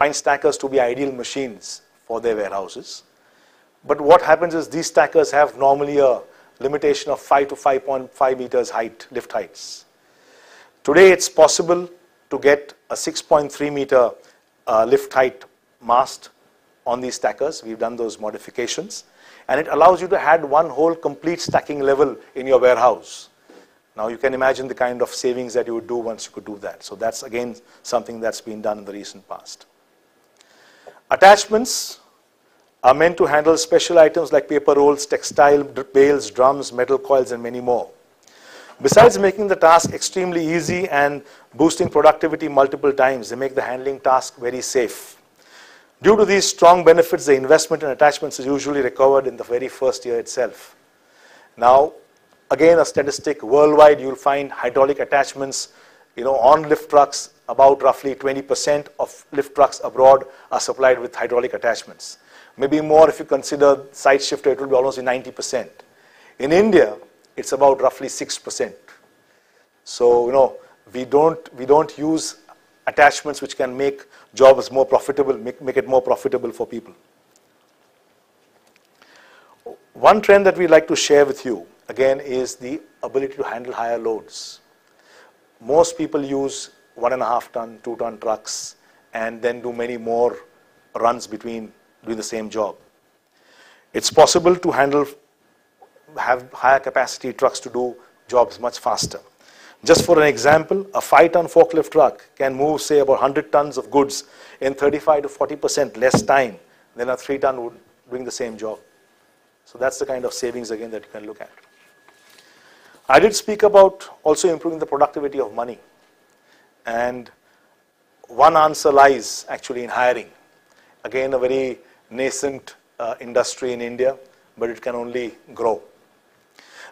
find stackers to be ideal machines for their warehouses. But what happens is these stackers have normally a limitation of 5 to 5.5 meters height, lift heights. Today it's possible to get a 6.3 meter lift height mast on these stackers. We've done those modifications. And it allows you to add one whole complete stacking level in your warehouse. Now you can imagine the kind of savings that you would do once you could do that. So that's again something that's been done in the recent past. Attachments are meant to handle special items like paper rolls, textile bales, drums, metal coils, and many more. Besides making the task extremely easy and boosting productivity multiple times, they make the handling task very safe. Due to these strong benefits, the investment in attachments is usually recovered in the very first year itself. Now, again, a statistic worldwide, you'll find hydraulic attachments, on lift trucks. About roughly 20% of lift trucks abroad are supplied with hydraulic attachments. Maybe more if you consider side shifter, it will be almost 90%. In India, it's about roughly 6%. So, we don't use attachments which can make jobs more profitable, make it more profitable for people. One trend that we'd like to share with you, again, is the ability to handle higher loads. Most people use 1.5 ton, 2 ton trucks and then do many more runs between doing the same job. It's possible to have higher capacity trucks to do jobs much faster. Just for an example, a 5-ton forklift truck can move, say, about 100 tons of goods in 35 to 40% less time than a 3-ton would doing the same job. So that's the kind of savings, again, that you can look at. I did speak about also improving the productivity of money. And one answer lies actually in hiring. Again, a very nascent industry in India, but it can only grow.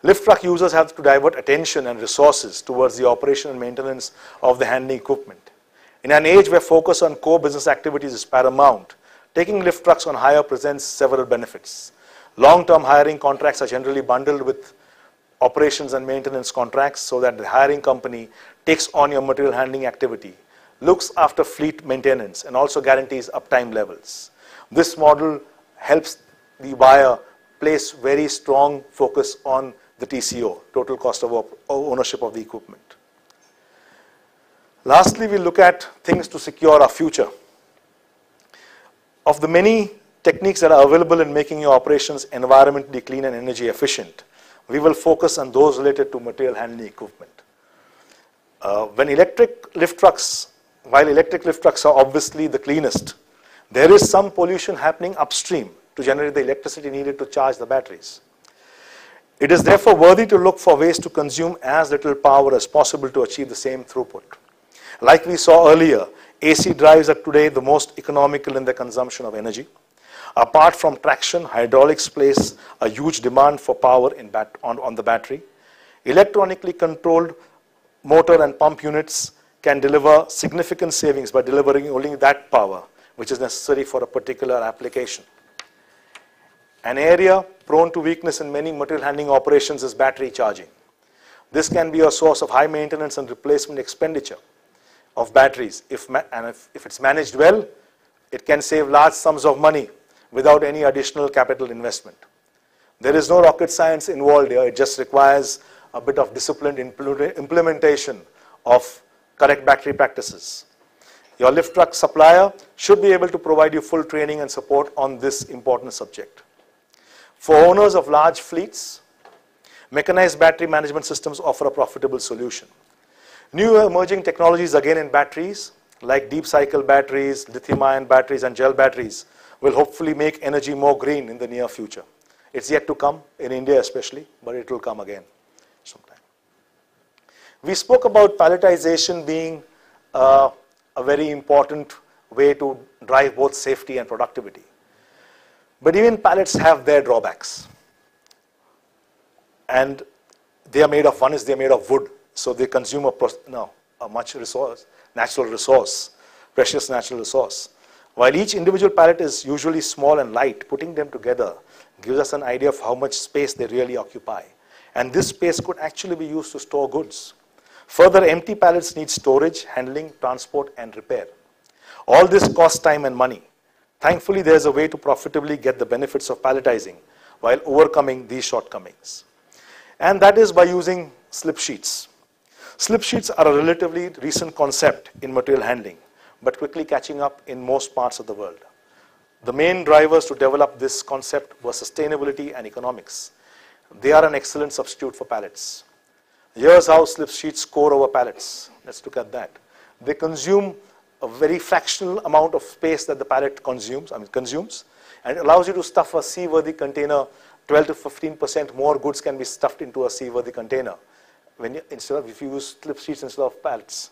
Lift truck users have to divert attention and resources towards the operation and maintenance of the handling equipment. In an age where focus on core business activities is paramount, taking lift trucks on hire presents several benefits. Long-term hiring contracts are generally bundled with operations and maintenance contracts so that the hiring company takes on your material handling activity, looks after fleet maintenance, and also guarantees uptime levels. This model helps the buyer place very strong focus on the TCO, total cost of ownership of the equipment. Lastly, we look at things to secure our future. Of the many techniques that are available in making your operations environmentally clean and energy efficient, we will focus on those related to material handling equipment. While electric lift trucks are obviously the cleanest, there is some pollution happening upstream to generate the electricity needed to charge the batteries. It is therefore worthy to look for ways to consume as little power as possible to achieve the same throughput. Like we saw earlier, AC drives are today the most economical in their consumption of energy. Apart from traction, hydraulics place a huge demand for power on the battery. Electronically controlled motor and pump units can deliver significant savings by delivering only that power which is necessary for a particular application. An area prone to weakness in many material handling operations is battery charging. This can be a source of high maintenance and replacement expenditure of batteries. If it's managed well, it can save large sums of money without any additional capital investment. There is no rocket science involved here. It just requires a bit of disciplined implementation of correct battery practices. Your lift truck supplier should be able to provide you full training and support on this important subject. For owners of large fleets, mechanized battery management systems offer a profitable solution. New emerging technologies again in batteries, like deep cycle batteries, lithium-ion batteries, and gel batteries, will hopefully make energy more green in the near future. It's yet to come, in India especially, but it will come again sometime. We spoke about palletization being a very important way to drive both safety and productivity. But even pallets have their drawbacks. And they are made of, one is they're made of wood, so they consume a much resource, natural resource, precious natural resource. While each individual pallet is usually small and light, putting them together gives us an idea of how much space they really occupy. And this space could actually be used to store goods. Further, empty pallets need storage, handling, transport, and repair. All this costs time and money. Thankfully, there is a way to profitably get the benefits of palletizing while overcoming these shortcomings. And that is by using slip sheets. Slip sheets are a relatively recent concept in material handling, but quickly catching up in most parts of the world. The main drivers to develop this concept were sustainability and economics. They are an excellent substitute for pallets. Here's how slip sheets score over pallets. Let's look at that. They consume a very fractional amount of space that the pallet consumes, and it allows you to stuff a seaworthy container. 12 to 15% more goods can be stuffed into a seaworthy container if you use slip sheets instead of pallets.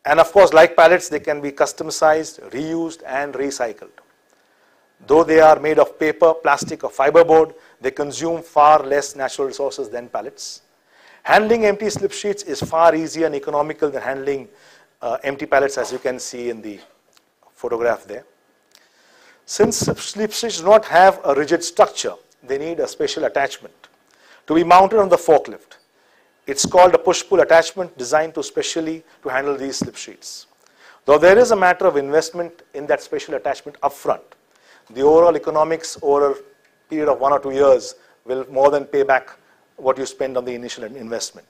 And of course, like pallets, they can be custom-sized, reused, and recycled. Though they are made of paper, plastic, or fiberboard, they consume far less natural resources than pallets. Handling empty slip sheets is far easier and economical than handling empty pallets, as you can see in the photograph there. Since slip sheets do not have a rigid structure, they need a special attachment to be mounted on the forklift. It's called a push-pull attachment designed to handle these slip sheets. Though there is a matter of investment in that special attachment upfront, the overall economics over a period of 1 or 2 years will more than pay back what you spend on the initial investment.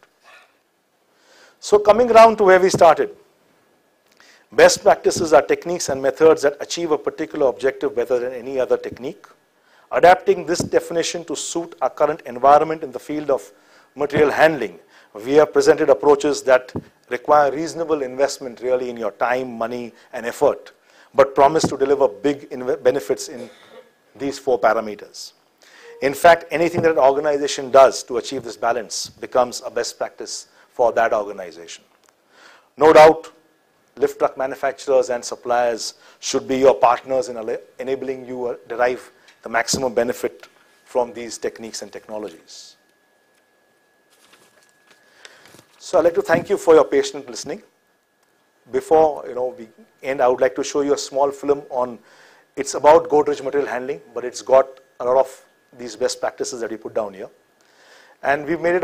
So coming around to where we started, best practices are techniques and methods that achieve a particular objective better than any other technique. Adapting this definition to suit our current environment in the field of material handling, we have presented approaches that require reasonable investment really in your time, money, and effort, but promise to deliver big benefits in these 4 parameters. In fact, anything that an organization does to achieve this balance becomes a best practice for that organization. No doubt, lift truck manufacturers and suppliers should be your partners in enabling you to derive the maximum benefit from these techniques and technologies. So I'd like to thank you for your patient listening. Before we end, I would like to show you a small film on, it's about Godrej material handling, but it's got a lot of these best practices that we put down here. And we tried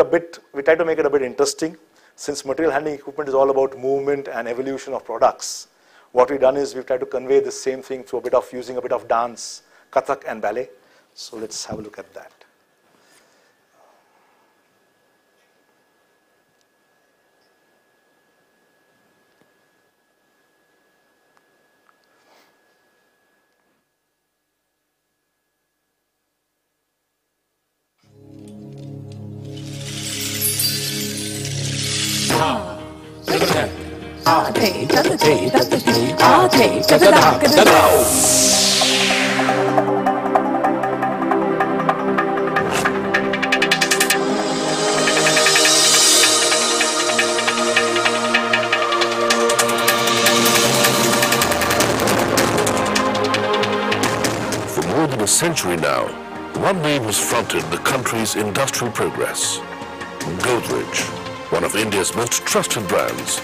to make it a bit interesting. Since material handling equipment is all about movement and evolution of products, what we've done is we've tried to convey the same thing through using a bit of dance, Kathak and ballet. So let's have a look at that. Century now, one name has fronted the country's industrial progress. Godrej, one of India's most trusted brands,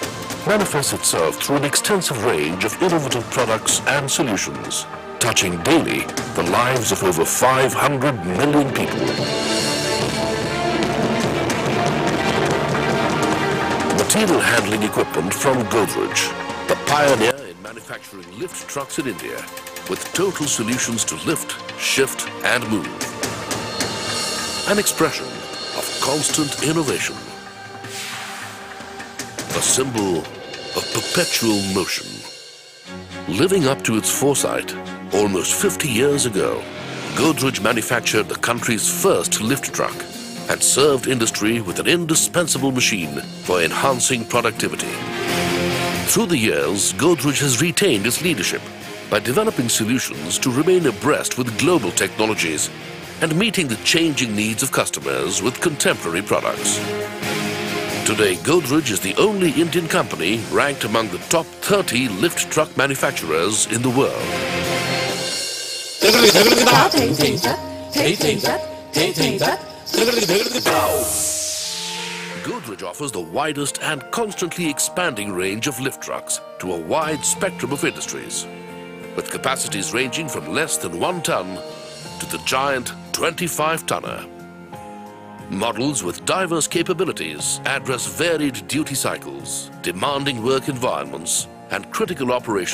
manifests itself through an extensive range of innovative products and solutions, touching daily the lives of over 500 million people. Material handling equipment from Godrej, the pioneer in manufacturing lift trucks in India, with total solutions to lift, shift and move. An expression of constant innovation. A symbol of perpetual motion. Living up to its foresight, almost 50 years ago, Godrej manufactured the country's first lift truck and served industry with an indispensable machine for enhancing productivity. Through the years, Godrej has retained its leadership by developing solutions to remain abreast with global technologies and meeting the changing needs of customers with contemporary products. Today, Godrej is the only Indian company ranked among the top 30 lift truck manufacturers in the world. Godrej offers the widest and constantly expanding range of lift trucks to a wide spectrum of industries, with capacities ranging from less than 1 ton to the giant 25-tonner. Models with diverse capabilities address varied duty cycles, demanding work environments, and critical operations